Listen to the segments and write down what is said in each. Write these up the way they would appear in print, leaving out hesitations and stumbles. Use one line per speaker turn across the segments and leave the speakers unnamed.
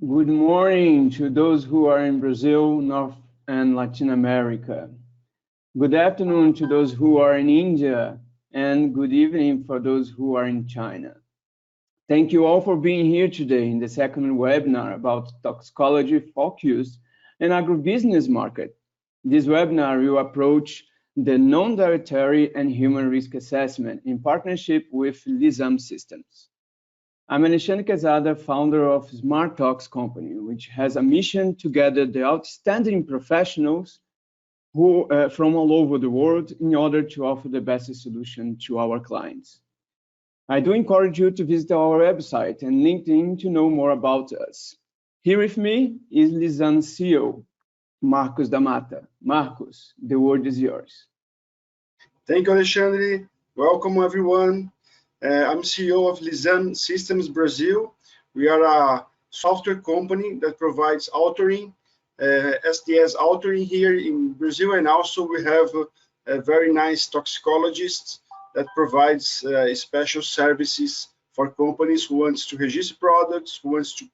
Good morning to those who are in Brazil, North and Latin America. Good afternoon to those who are in India, and good evening for those who are in China. Thank you all for being here today in the second webinar about toxicology focused and agribusiness market. This webinar will approach the non-dietary and human risk assessment in partnership with Lisam Systems. I'm Alexandre Quezada, founder of Smart Talks Company, which has a mission to gather the outstanding professionals from all over the world in order to offer the best solution to our clients. I do encourage you to visit our website and LinkedIn to know more about us. Here with me is Lisan's CEO, Marcos da Mata. Marcos, the word is yours.
Thank you, Alexandre. Welcome, everyone. I'm CEO of Lisam Systems Brazil. We are a software company that provides authoring, SDS authoring here in Brazil, and also we have a very nice toxicologist that provides special services for companies who wants to register products, who wants to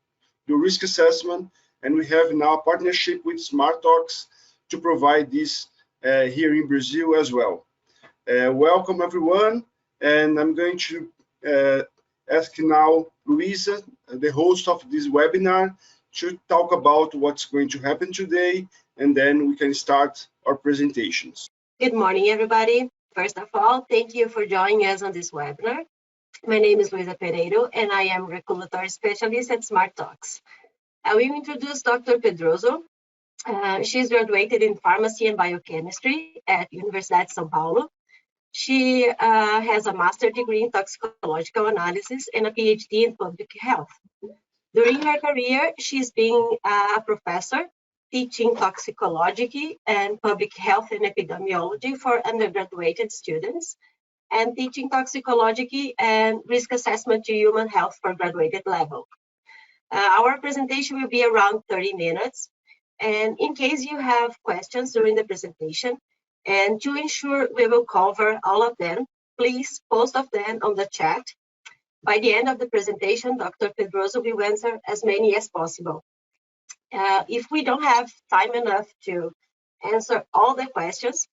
do risk assessment, and we have now a partnership with Smart Talks to provide this here in Brazil as well. Welcome, everyone. And I'm going to ask now Luisa, the host of this webinar, to talk about what's going to happen today, and then we can start our presentations.
Good morning, everybody. First of all, thank you for joining us on this webinar. My name is Luisa Pereiro, and I am regulatory specialist at Smart Talks. I will introduce Dr. Pedroso. She's graduated in pharmacy and biochemistry at Universidade de São Paulo. She has a master's degree in toxicological analysis and a PhD in public health. During her career, she's been a professor teaching toxicology and public health and epidemiology for undergraduate students, and teaching toxicology and risk assessment to human health for graduate level. Our presentation will be around 30 minutes. And in case you have questions during the presentation, and to ensure we will cover all of them, please post of them on the chat. By the end of the presentation, Dr. Pedroso will answer as many as possible. If we don't have time enough to answer all the questions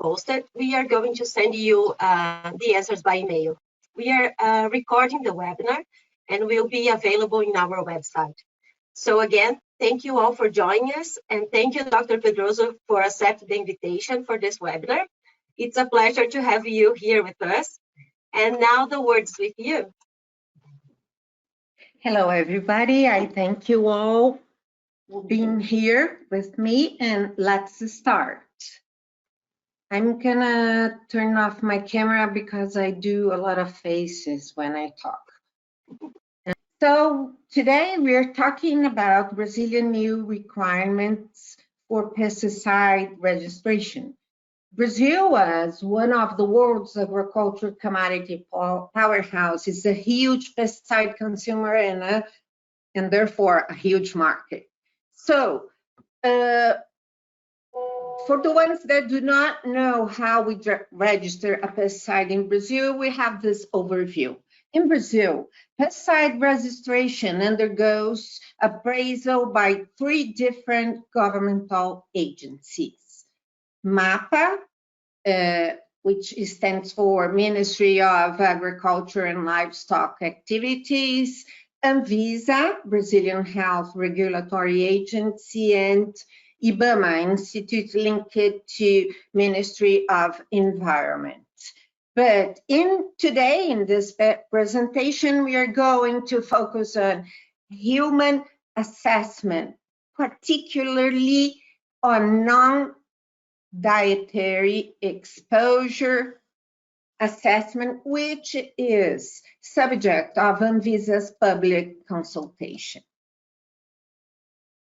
posted, we are going to send you the answers by email. We are recording the webinar and will be available in our website. So again, thank you all for joining us, and thank you, Dr. Pedroso, for accepting the invitation for this webinar. It's a pleasure to have you here with us. And now the word's with you.
Hello, everybody. I thank you all for being here with me, and let's start. I'm gonna turn off my camera because I do a lot of faces when I talk. So today we're talking about Brazilian new requirements for pesticide registration. Brazil, as one of the world's agricultural commodity powerhouse, is a huge pesticide consumer and therefore a huge market. So for the ones that do not know how we register a pesticide in Brazil, we have this overview. In Brazil, pesticide registration undergoes appraisal by 3 different governmental agencies. MAPA, which stands for Ministry of Agriculture and Livestock Activities, Anvisa, Brazilian Health Regulatory Agency, and IBAMA, Institute linked to Ministry of Environment. But today in this presentation, we are going to focus on human assessment, particularly on non-dietary exposure assessment, which is subject of Anvisa's public consultation.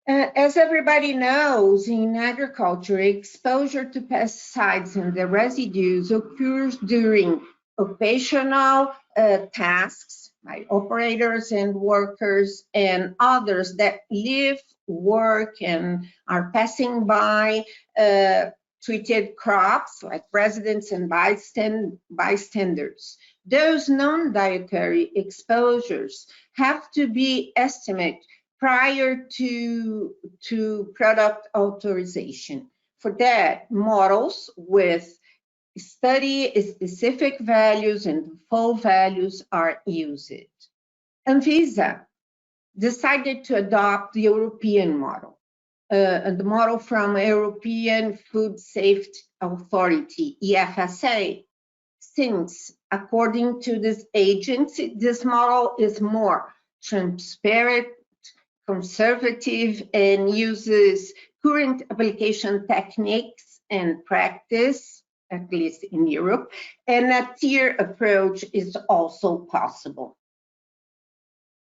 As everybody knows, in agriculture, exposure to pesticides and the residues occurs during occupational tasks by operators and workers and others that live, work, and are passing by treated crops like residents and bystanders. Those non-dietary exposures have to be estimated prior to product authorization. For that, models with study specific values and full values are used. Anvisa decided to adopt the European model, the model from European Food Safety Authority, EFSA, since according to this agency, this model is more transparent, conservative, and uses current application techniques and practice, at least in Europe, and a tier approach is also possible.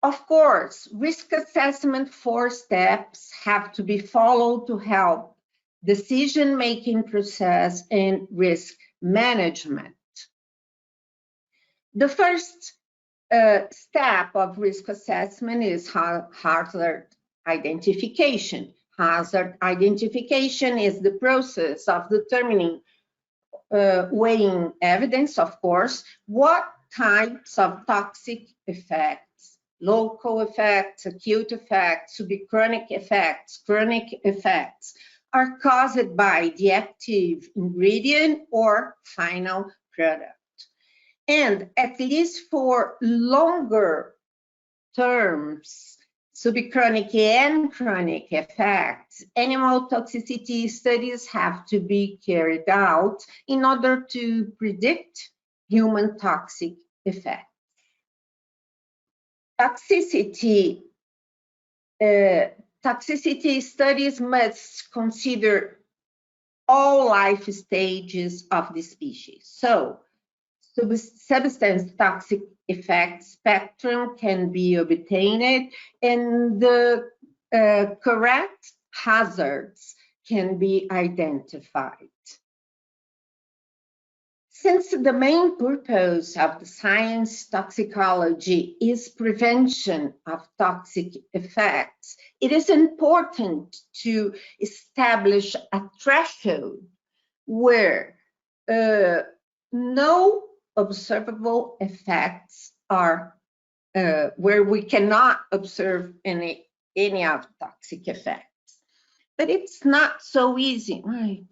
Of course, risk assessment 4 steps have to be followed to help decision-making process and risk management. The first step of risk assessment is hazard identification. Hazard identification is the process of determining, weighing evidence, of course, what types of toxic effects, local effects, acute effects, subchronic effects, chronic effects, are caused by the active ingredient or final product. And at least for longer terms, subchronic and chronic effects, animal toxicity studies have to be carried out in order to predict human toxic effects. Toxicity studies must consider all life stages of the species. So, substance toxic effect spectrum can be obtained, and the correct hazards can be identified. Since the main purpose of the science toxicology is prevention of toxic effects, it is important to establish a threshold where no observable effects are, where we cannot observe any of toxic effects. But it's not so easy, right?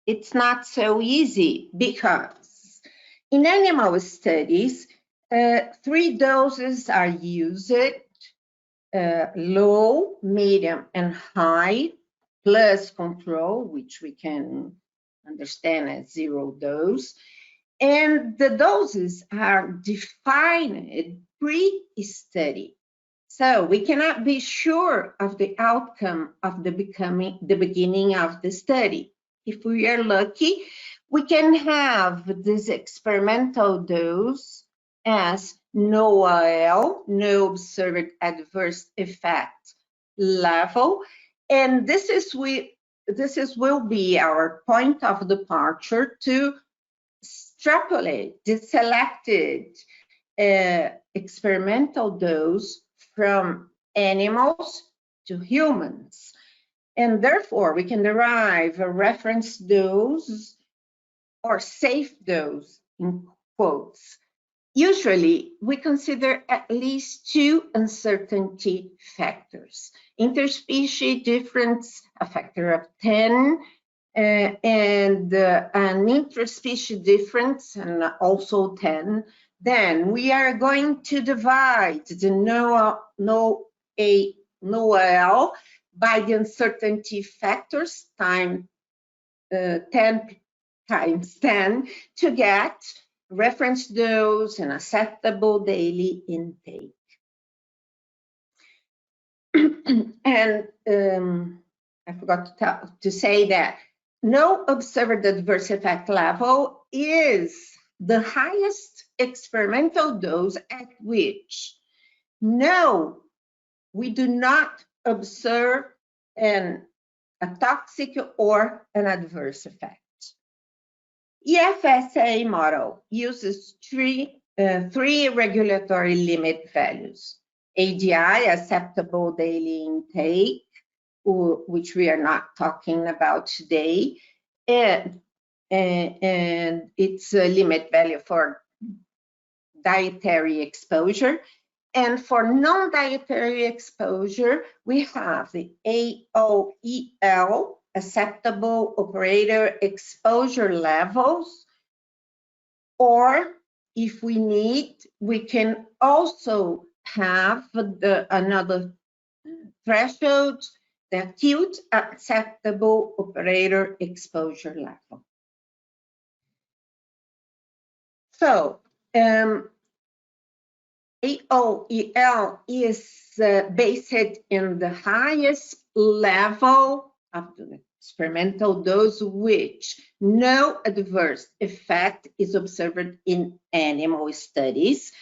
It's not so easy because in animal studies, 3 doses are used, low, medium, and high, plus control, which we can understand as 0 dose. And the doses are defined pre-study. So we cannot be sure of the outcome of the beginning of the study. If we are lucky, we can have this experimental dose as no AL, no observed adverse effect level, and this will be our point of departure to extrapolate the selected experimental dose from animals to humans. And therefore, we can derive a reference dose or safe dose, in quotes. Usually, we consider at least 2 uncertainty factors. Interspecies difference, a factor of 10, and an interspecies difference, and also 10. Then we are going to divide the NOAL by the uncertainty factors times 10 times 10 to get reference dose and acceptable daily intake. And I forgot to say that no observed adverse effect level is the highest experimental dose at which we do not observe a toxic or an adverse effect. EFSA model uses three regulatory limit values: ADI, acceptable daily intake, which we are not talking about today, and it's a limit value for dietary exposure, And for non-dietary exposure, we have the AOEL, acceptable operator exposure levels, or if we need, we can also have another threshold, the acute acceptable operator exposure level. So AOEL is based in the highest level of the experimental dose, which no adverse effect is observed in animal studies,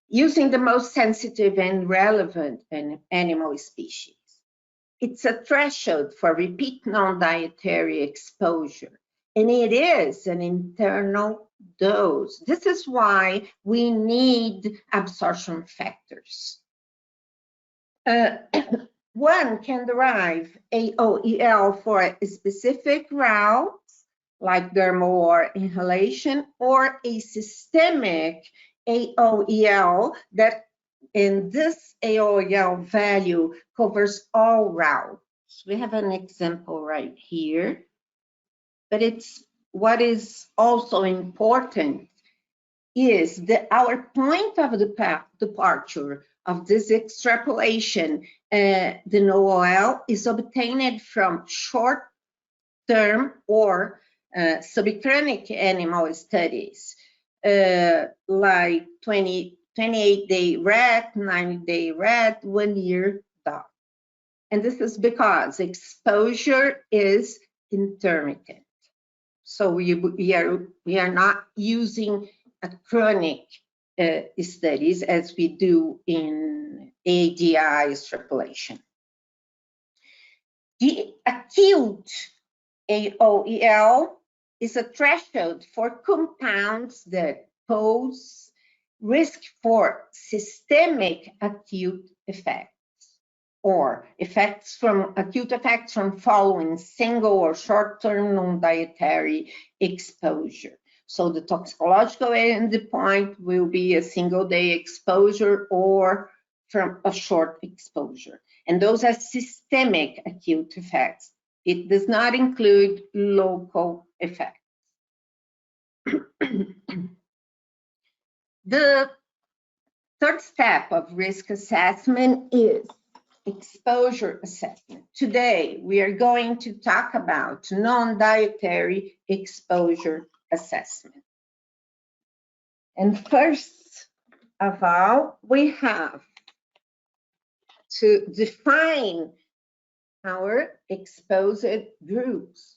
using the most sensitive and relevant animal species. It's a threshold for repeat non-dietary exposure, and it is an internal dose. This is why we need absorption factors. One can derive AOEL for a specific route, like dermal or inhalation, or a systemic AOEL that in this AOEL value covers all routes. We have an example right here, but it's what is also important is that our point of the departure of this extrapolation, the NOOL is obtained from short-term or subchronic animal studies, like 28-day rat, 90-day rat, 1 year dog. And this is because exposure is intermittent. So we are not using a chronic studies as we do in ADI extrapolation. The acute AOEL is a threshold for compounds that pose risk for systemic acute effects or acute effects from following single or short-term non-dietary exposure. So the toxicological endpoint will be a single-day exposure or from a short exposure. And those are systemic acute effects. It does not include local effects. The third step of risk assessment is exposure assessment. Today, we are going to talk about non-dietary exposure assessment. And first of all, we have to define our exposed groups.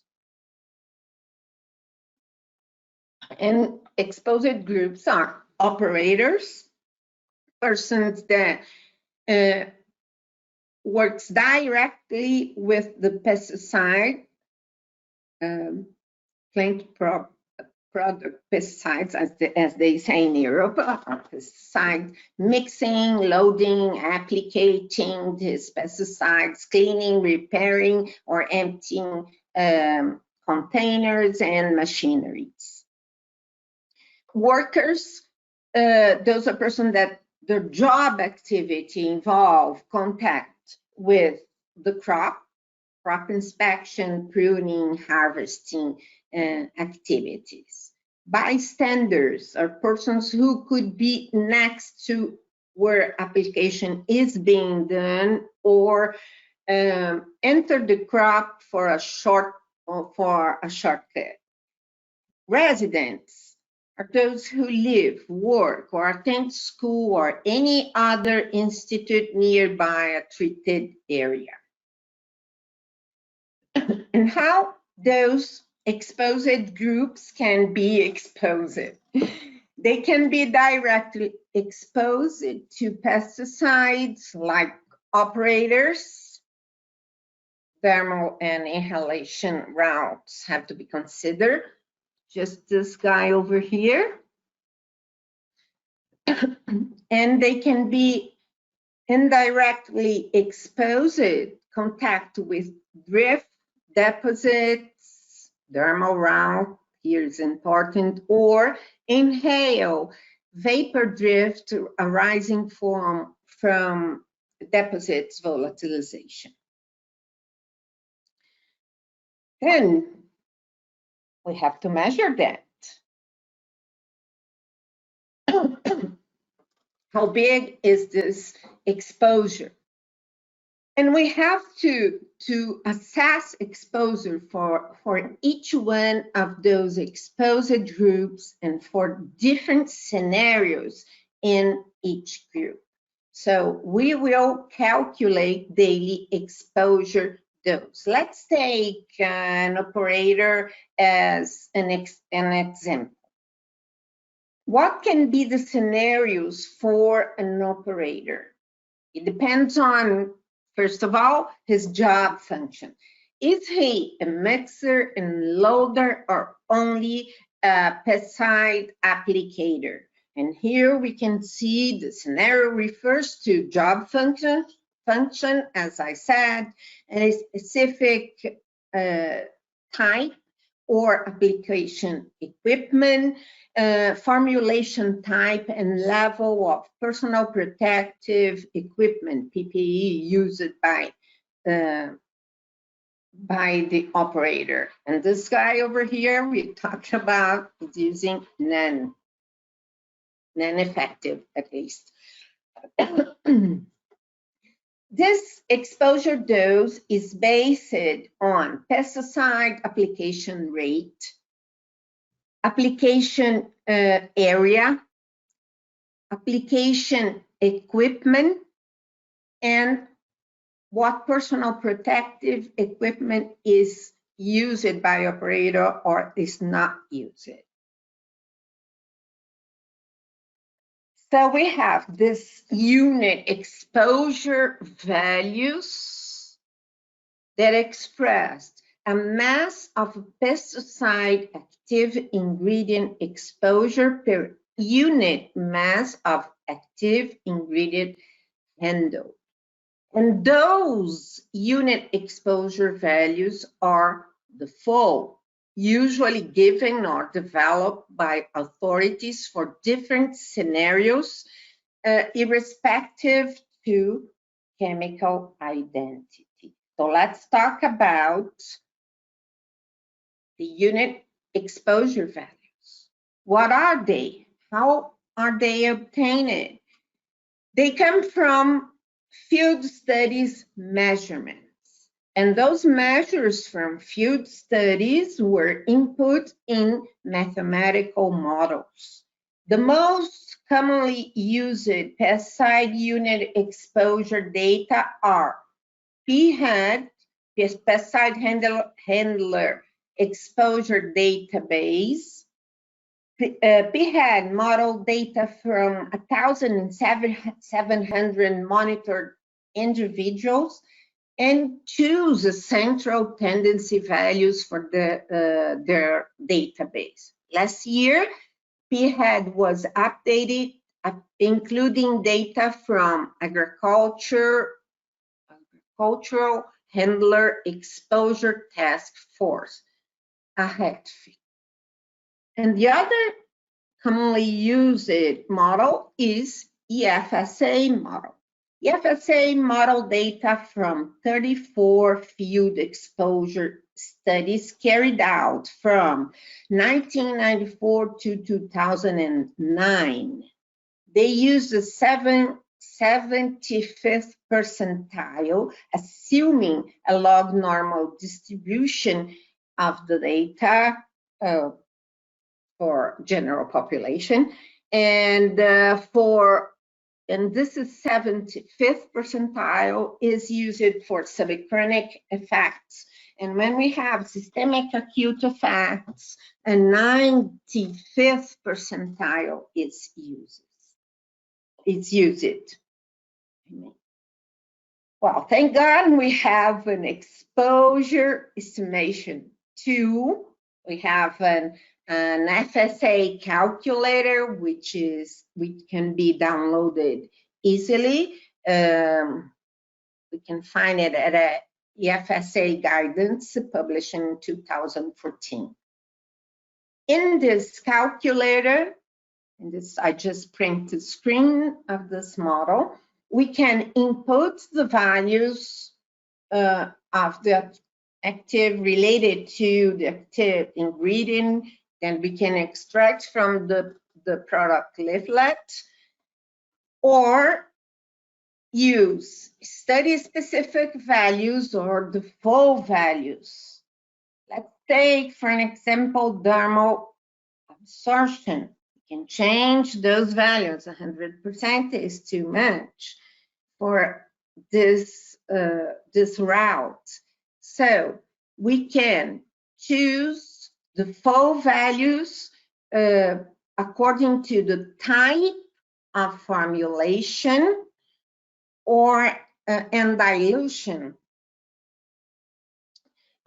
And exposed groups are operators, persons that works directly with the pesticide, plant product pesticides, as they say in Europe, pesticide mixing, loading, applicating these pesticides, cleaning, repairing, or emptying containers and machineries. Workers, those are persons that their job activity involve contact with the crop inspection, pruning, harvesting activities. Bystanders are persons who could be next to where application is being done or enter the crop for a shortcut. Residents are those who live, work, or attend school or any other institute nearby a treated area. And how those exposed groups can be exposed. They can be directly exposed to pesticides like operators. Thermal and inhalation routes have to be considered. Just this guy over here. And they can be indirectly exposed, contact with drift deposits, dermal route, here is important, or inhale vapor drift arising from from deposits volatilization. Then we have to measure that. How big is this exposure? And we have to assess exposure for each one of those exposed groups and for different scenarios in each group. So we will calculate daily exposure dose. Let's take an operator as an example. What can be the scenarios for an operator? It depends on, first of all, his job function. Is he a mixer and loader or only a pesticide applicator? And here we can see the scenario refers to job function, as I said, a specific type or application equipment, formulation type and level of personal protective equipment, PPE, used by the operator. And this guy over here, we talked about is using non-effective, at least. This exposure dose is based on pesticide application rate, application area, application equipment, and what personal protective equipment is used by operator or is not used. So we have this unit exposure values that expressed a mass of pesticide active ingredient exposure per unit mass of active ingredient handled. And those unit exposure values are the full, usually given or developed by authorities for different scenarios, irrespective to chemical identity. So let's talk about the unit exposure values. What are they? How are they obtained? They come from field studies measurements. And those measures from field studies were input in mathematical models. The most commonly used pesticide unit exposure data are PHAD, pesticide handler exposure database, PHAD model data from 1,700 monitored individuals, and choose a central tendency values for their database. Last year, PHAD was updated, including data from agricultural handler exposure task force, AHETF. And the other commonly used model is EFSA model. EFSA model data from 34 field exposure studies carried out from 1994 to 2009. They used the 75th percentile, assuming a log normal distribution of the data for general population, and this is 75th percentile is used for subchronic effects. And when we have systemic acute effects, a 95th percentile is used. It's used. Well, thank God we have an exposure estimation tool. We have an FSA calculator, which can be downloaded easily. We can find it at a FSA guidance published in 2014. In this calculator, I just print the screen of this model. we can input the values of the active related to the active ingredient, and we can extract from the product leaflet, or use study-specific values or default values. Let's take, for an example, dermal absorption. We can change those values. 100% is too much for this route. So we can choose default values according to the type of formulation or and dilution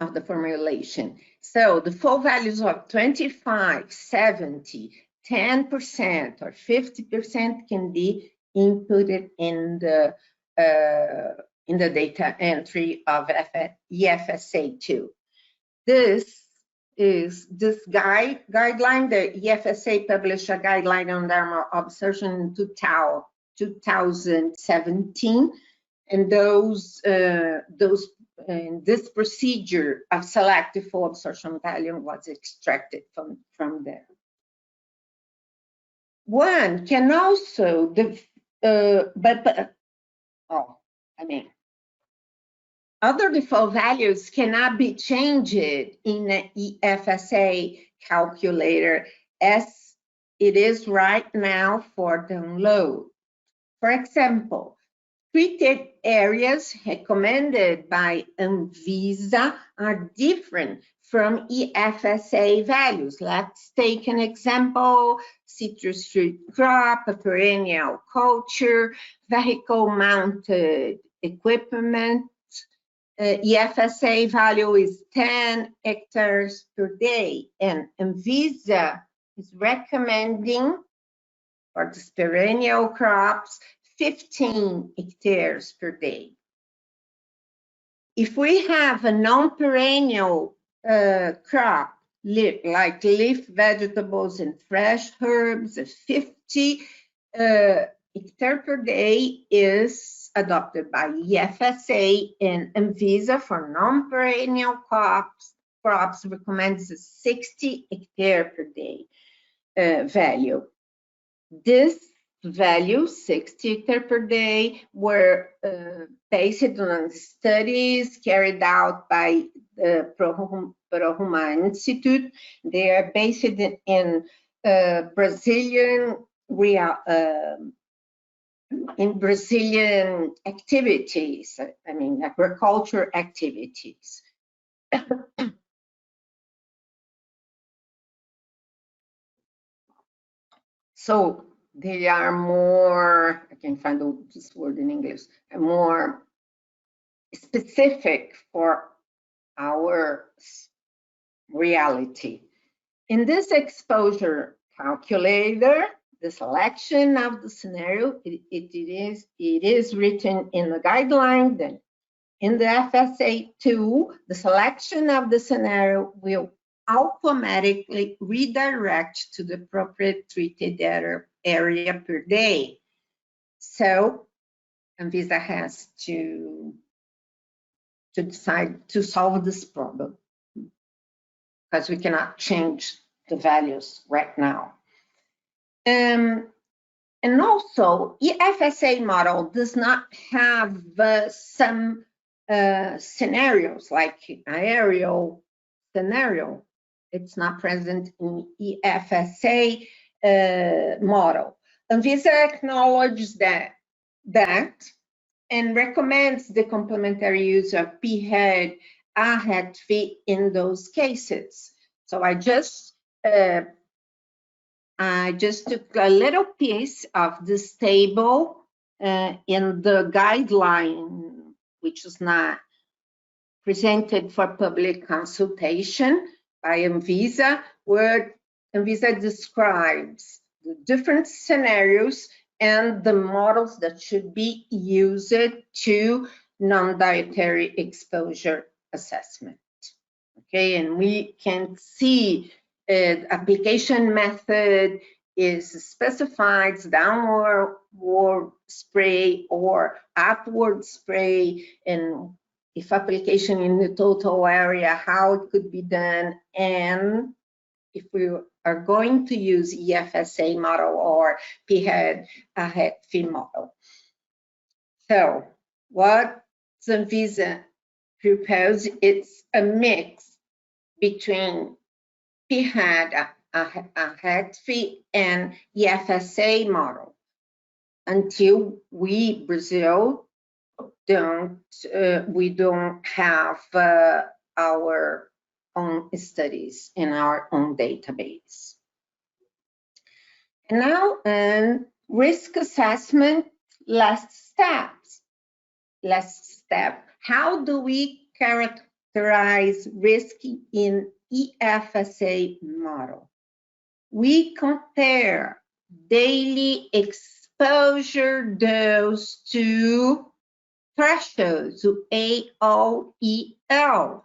of the formulation. So the full values of 25, 70, 10%, or 50% can be inputted in the data entry of EFSA2. This guideline, the EFSA published a guideline on dermal absorption in 2017, and this procedure of selective full absorption value was extracted from there. One can also, other default values cannot be changed in an EFSA calculator as it is right now for download. For example, treated areas recommended by Anvisa are different from EFSA values. Let's take an example: citrus fruit crop, a perennial culture, vehicle-mounted equipment. EFSA value is 10 hectares per day, and Anvisa is recommending for these perennial crops 15 hectares per day. If we have a non-perennial crop, like leaf vegetables and fresh herbs, 50 hectares per day is adopted by EFSA, and Anvisa for non-perennial crops recommends a 60 hectares per day value. This value, 60 hectares per day, were based on studies carried out by the ProRuma Institute. They are based in Brazilian activities, agriculture activities. So they are more, I can find this word in English, more specific for our reality. In this exposure calculator, the selection of the scenario, it is written in the guideline. Then in the FSA2, the selection of the scenario will automatically redirect to the appropriate treated area per day. So Anvisa has to decide to solve this problem, because we cannot change the values right now. And also, EFSA model does not have some scenarios like aerial scenario. It's not present in EFSA model. Anvisa acknowledges that and recommends the complementary use of p-head, AHET-V in those cases. So I just took a little piece of this table in the guideline, which is not presented for public consultation by Anvisa, where Anvisa describes the different scenarios and the models that should be used to non-dietary exposure assessment. Okay, and we can see application method is specified downward spray or upward spray, and if application in the total area, how it could be done, and if we are going to use EFSA model or PHEAD fee model. So what Anvisa proposed, it's a mix between PHEAD, a head fee, and EFSA model. Until we, Brazil, we don't have our own studies in our own database. And now, risk assessment, last step. How do we characterize risk in EFSA model? We compare daily exposure dose to thresholds, to AOEL.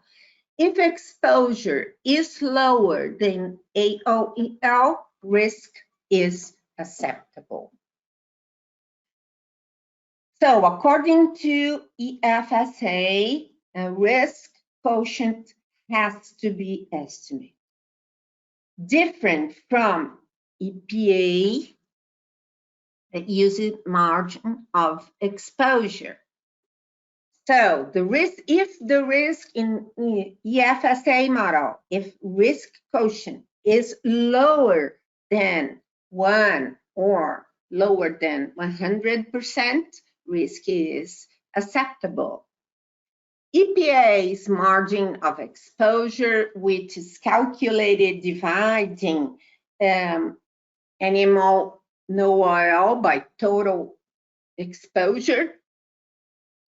If exposure is lower than AOEL, risk is acceptable. So according to EFSA, a risk quotient has to be estimated. Different from EPA, that uses margin of exposure. So the risk, if the risk in EFSA model, if risk quotient is lower than 1 or lower than 100%, risk is acceptable. EPA's margin of exposure, which is calculated dividing animal no oil by total exposure.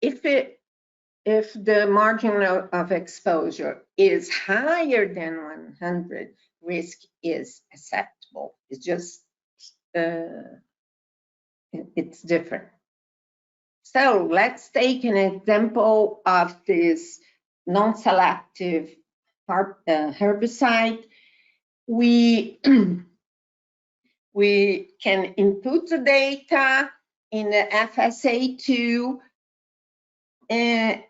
If the margin of exposure is higher than 100, risk is acceptable. It's just it's different. So let's take an example of this non-selective herbicide. We can input the data in the FSA2 and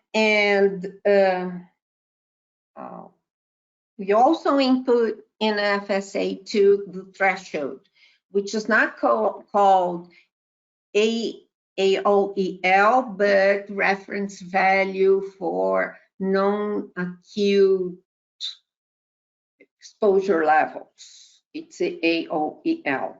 we also input in FSA2 the threshold, which is not called AOEL, but reference value for non-acute exposure levels. It's AOEL.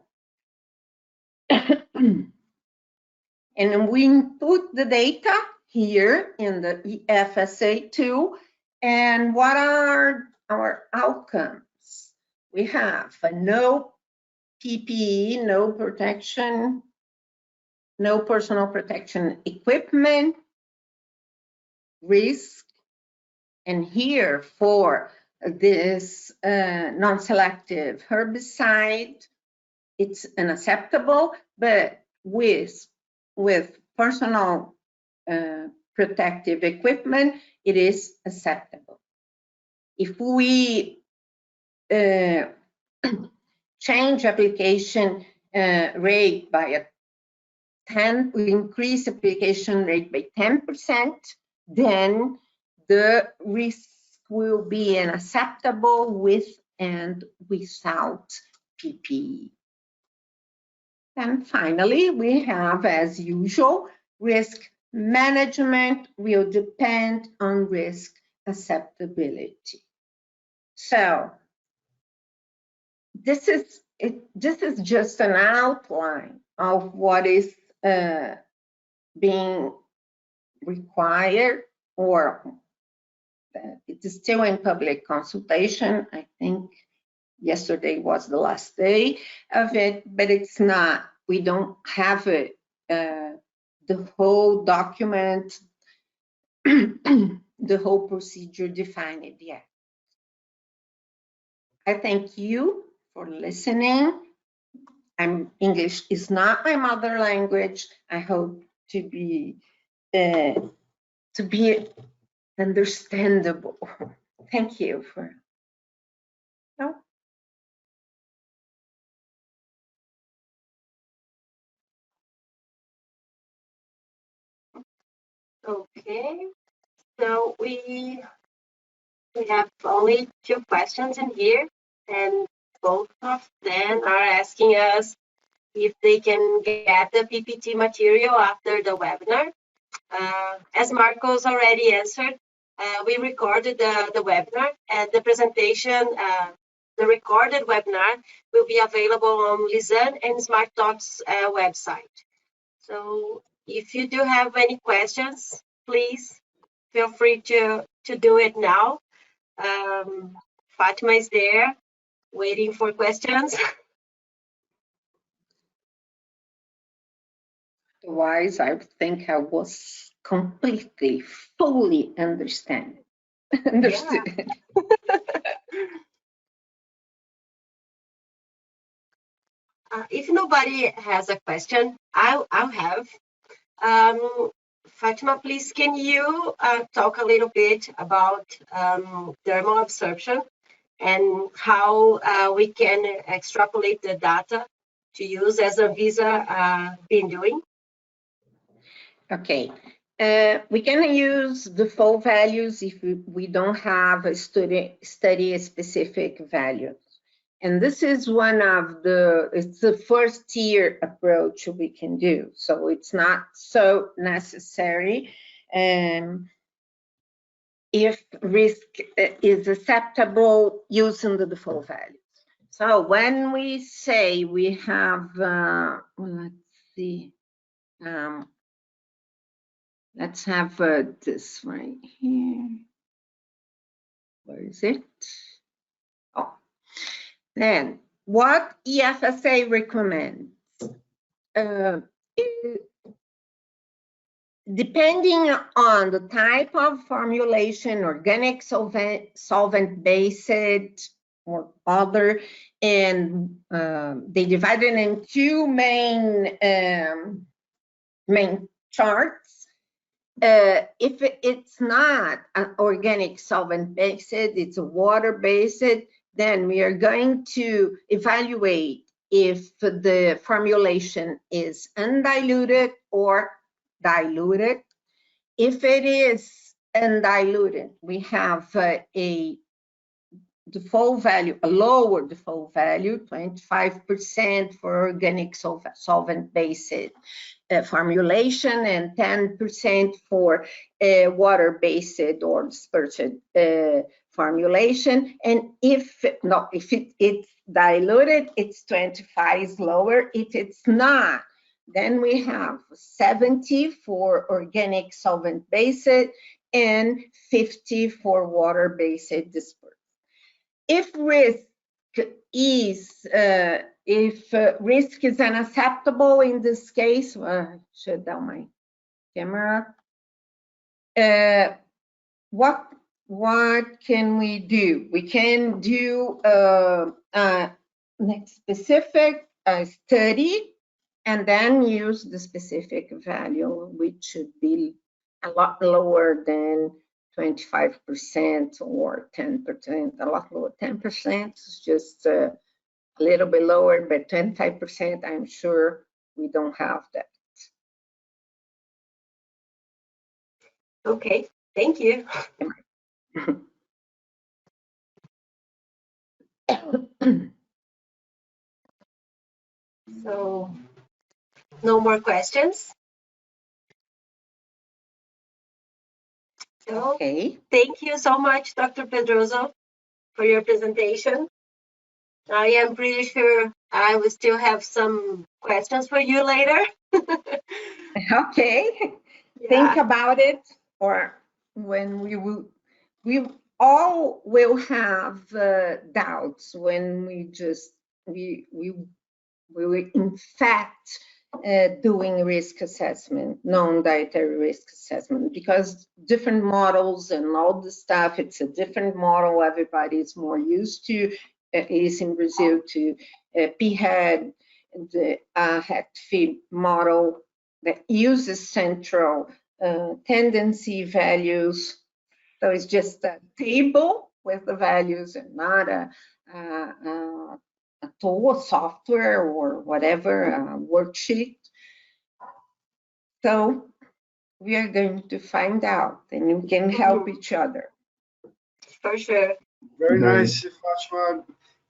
And we input the data here in the FSA2, and what are our outcomes? We have a no PPE, no protection, no personal protection equipment, risk, and here for this non-selective herbicide, it's unacceptable, but with personal protective equipment, it is acceptable. If we change application rate by we increase application rate by 10%, then the risk will be unacceptable with and without PPE. And finally, we have, as usual, risk management will depend on risk acceptability. So this is just an outline of what is being required, or it is still in public consultation. I think yesterday was the last day of it, but it's not, we don't have it, the whole document, the whole procedure defined yet. I thank you for listening. English is not my mother language. I hope to be understandable. Thank you for.
Okay, so we have only 2 questions in here, and both of them are asking us if they can get the PPT material after the webinar. As Marcos already answered, we recorded the webinar, and the presentation, the recorded webinar, will be available on Lisan and Smart Talks website. So if you do have any questions, please feel free to do it now. Fatima is there waiting for questions.
Otherwise, I think I was completely, fully understood.
If nobody has a question, I'll have. Fatima, please, can you talk a little bit about thermal absorption and how we can extrapolate the data to use as Anvisa been doing?
Okay. We can use default values if we don't have a study-specific values. And this is it's the first tier approach we can do. So it's not so necessary if risk is acceptable using the default values. So when we say we have, let's see, let's have this right here. Where is it? Oh, then what EFSA recommends, depending on the type of formulation, organic solvent-based or other, and they divide it in 2 main charts. If it's not an organic solvent-based, it's a water-based, then we are going to evaluate if the formulation is undiluted or diluted. If it is undiluted, we have a default value, a lower default value, 25% for organic solvent-based formulation and 10% for water-based or dispersed formulation. And if it's diluted, it's 25 is lower. If it's not, then we have 70 for organic solvent-based and 50 for water-based dispersed. If risk is unacceptable in this case, shut down my camera. What can we do? We can do a specific study and then use the specific value, which should be a lot lower than 25% or 10%, a lot lower. 10% is just a little bit lower, but 25%, I'm sure we don't have that.
Okay, thank you. So, no more questions? So,
okay.
Thank you so much, Dr. Pedroso, for your presentation. I am pretty sure I will still have some questions for you later.
Okay.
Yeah.
Think about it, or when we all will have doubts when we will in fact doing risk assessment, non-dietary risk assessment, because different models and all the stuff, it's a different model. Everybody is more used to, at least in Brazil, to PHED, the HET-FIB model that uses central tendency values. So it's just a table with the values and not a tool, software, or whatever, worksheet. So we are going to find out, and we can help each other.
For sure.
Very
Great.
nice, Fatima.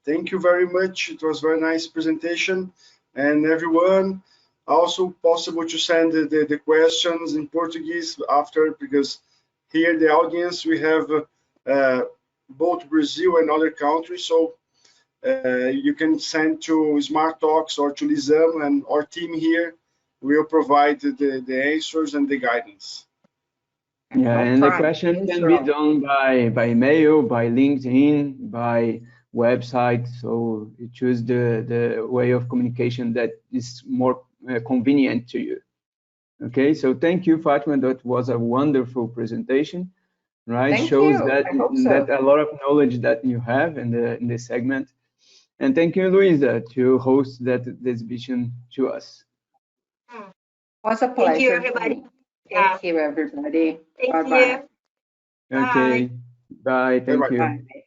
Thank you very much. It was very nice presentation. And everyone, also possible to send the questions in Portuguese after, because here the audience, we have both Brazil and other countries. So you can send to Smart Talks or to Lizam, and our team here will provide the answers and the guidance.
Yeah,
I'll
and the
try to
question can
answer
be
all.
done by mail, by LinkedIn, by website. So you choose the way of communication that is more convenient to you. Okay, so thank you, Fatima. That was a wonderful presentation, right?
Thank
Shows
you.
that
I hope so.
that a lot of knowledge that you have in this segment. And thank you, Luisa, to host that exhibition to us.
It was a
Thank
pleasure.
you,
for
everybody.
me.
Yeah.
Thank you, everybody.
Thank
Bye-bye.
you.
Okay, bye. Thank
Bye-bye.
you.
Bye.